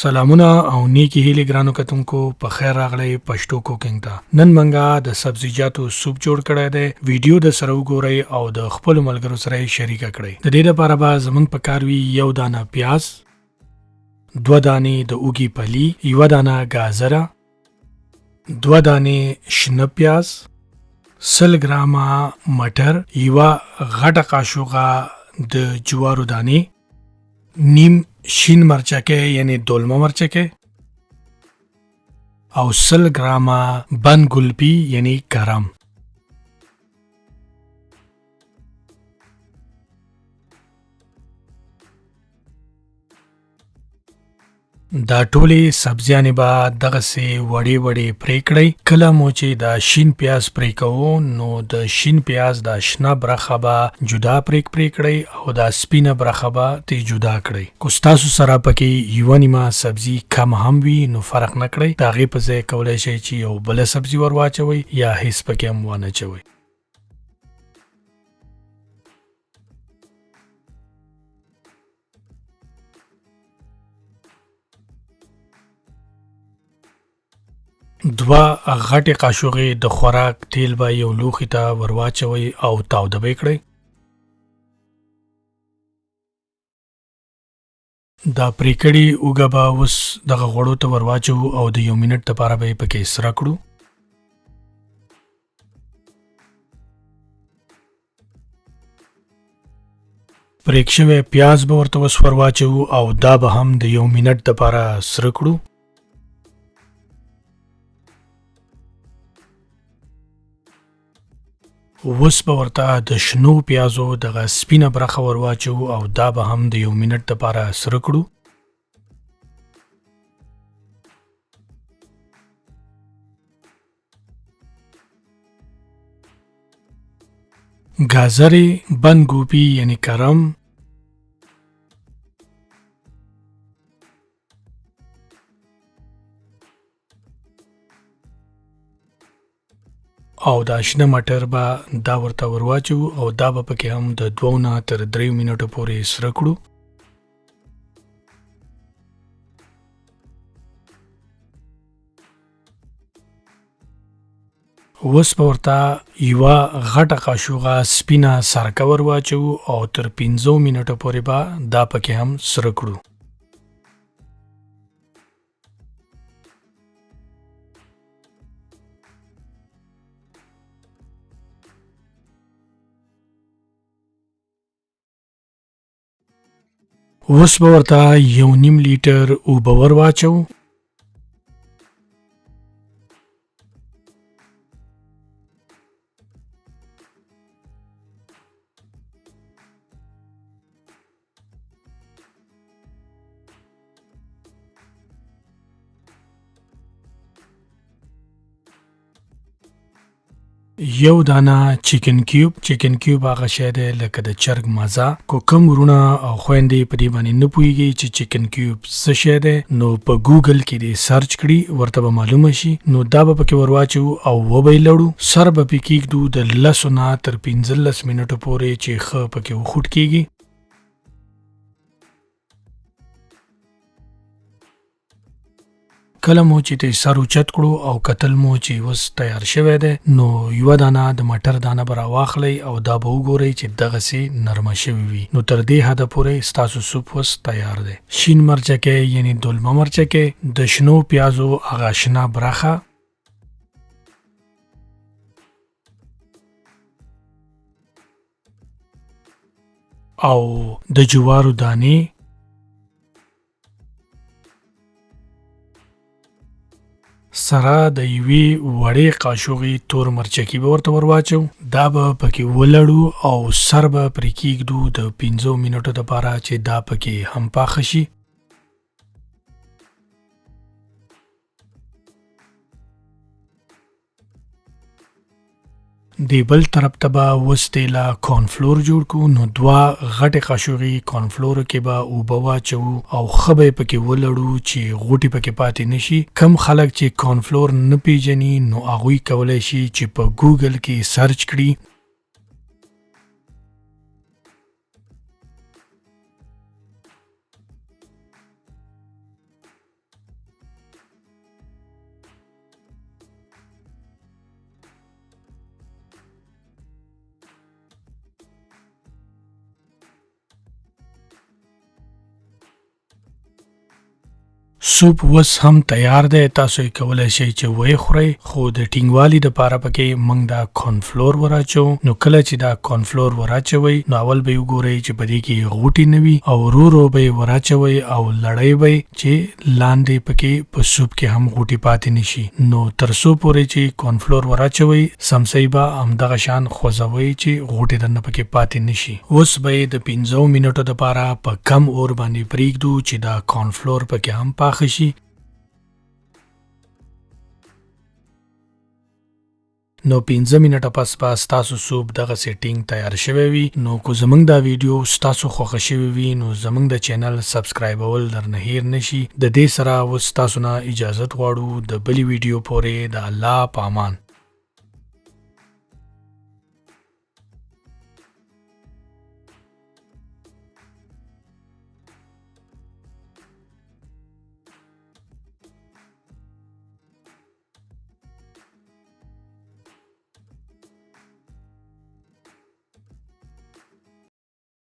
سلامونه او نیکی هیلې ګرانو کتونکو په خیر راغلی پښتو کوکینګ ته. نن منګه د سبزیجاتو سوپ جوړ کړی دی. ویډیو د سره وګورئ او د خپل ملګرو سره یې شریکه کړئ. د دې لپاره به زمونږ په کار وي یو دانه پیاز، دوه دانې د اوږې پلي، یوه دانه ګازره، دوه دانې شنه پیاز، 100 ګرامه مټر، یوه غټه قاشوغه د جوارو دانې، نیم شین مرچکه یعنی دولمه مرچکه او 100 ګرامه بند ګلپي یعنی کرم. دا ټولې سبزیانې به دغسې وړې وړې پرې کړئ. کله مو چې دا شین پیاز پرې کوو نو د شین پیاز دا شنه برخه به جدا پرې کړئ او دا سپینه برخه به ترې جدا کړئ. کو ستاسو سره پکې یوه نیمه سبزي کم هم وي نو فرق نه کړئ. د هغې په ځای کولی شئ چې یو بله سبزي ور واچوئ یا هیڅ پکې هم وانه اچوئ. دوه غټې قاشوغې د خوراک تیل به یو لوښي ته ور واچوئ او تاوده به یې کړئ. دا پرې کړې اوږه به اوس دغه غوړو ته ور واچوو او د 1 منټ دپاره به یې پکې سره کړو. پرېک شوی پیاز به ورته اوس ور واچوو او دا به هم د 1 منټ دپاره سره کړو. اوس به ورته د شنو پیازو دغه سپینه برخه ور واچوو او دا به هم د 1 منټ دپاره سره کړو. ګازرې، بند ګوبي یعنی کرم، او دا شنه مټر به دا ورته ور واچوو او دا به پکې هم د 2 نه تر 3 منټو پورې سره کړو. اوس به ورته یوه غټه قاشوغه سپینه سرکه ور واچوو او تر 5 منټو پورې به دا پکې هم سره کړو. اوس به ورته 1.5 لیټر اوبه ور واچوو. یو دانه چیکن کیوب هغه شی دی لکه د چرګ مزه. کو کوم ورونه او خویندې په دې باندې نه پوهیږي چې چیکن کیوب څه شی دی نو په ګوګل کې دې سرچ کړي ورته به معلومه شي. نو دا به پکې ور واچوو او وبه یې لړو. سر به پې کېږدو د 10 نه تر 15 منټو پورې چې ښه پکې وخوټ کېږي. کله مو چې ته سر اوچت کړو او کتل مو چې اوس تیار شوی دی نو یوه دانه د مټر دانه به راواخلئ او دا به وګورئ چې دغسې نرمه شوي وي. نو تر دې حده پورې ستاسو سوپ اوس تیار دی. شین مرچکې یعنی دولمه مرچکې، د شنو پیازو هغه شنه برخه، او د جوارو دانې، سره د یوې وړې قاشوغې تور مرچکي به ورته ور واچوو. دا به پکې ولړو او سر به پرې کېږدو د 5 منټو دپاره چې دا پکې هم پاخه شي. دی بل طرف ته به اوس تیله کارنفلور جوړ کړو. نو 2 غټې قاشوغې کارنفلورو کې به اوبه واچوو او ښه به یې پکې ولړو چې غوټې پکې پاتې نه شي. کم خلک چې کارنفلور نه پیژني نو هغوی کولی شي چې په ګوګل کې سرچ کړي سوپ وس هم تیار دی. تاسو یې کولی شئ چې ویې خورئ، خو د ټینګوالي دپاره پکې موږ دا کورنفلور وراچوو. نو کله چې دا کورنفلور وراچوئ نو اول به یې وګورئ چې په دې کې غوټې نه وي او ورو ورو به یې وراچوئ او لړئ به یې چې لاندې پکې په سوپ کې هم غوټې پاتې نه شي. نو تر څو پورې چې کورنفلور وراچوئ سمسۍ به همدغه شان خوځوئ چې غوټې درنه پکې پاتې نه شي. اوس به یې د 15 منټو دپاره په کم اور باندې پرېږدو چې دا کورنفلور پکې هم پاخه شي. نو 15 منټه پس به ستاسو سوپ دغه سیټینګ تیار شوی وي. نو کو زمونږ دا ویډیو ستاسو خوښه شوی وي نو زمونږ د چینل سبسکرایبول درنه هیر نشي. د دې سره اوس تاسو نه اجازت غواړو د بلې ویډیو پورې. د الله په امان.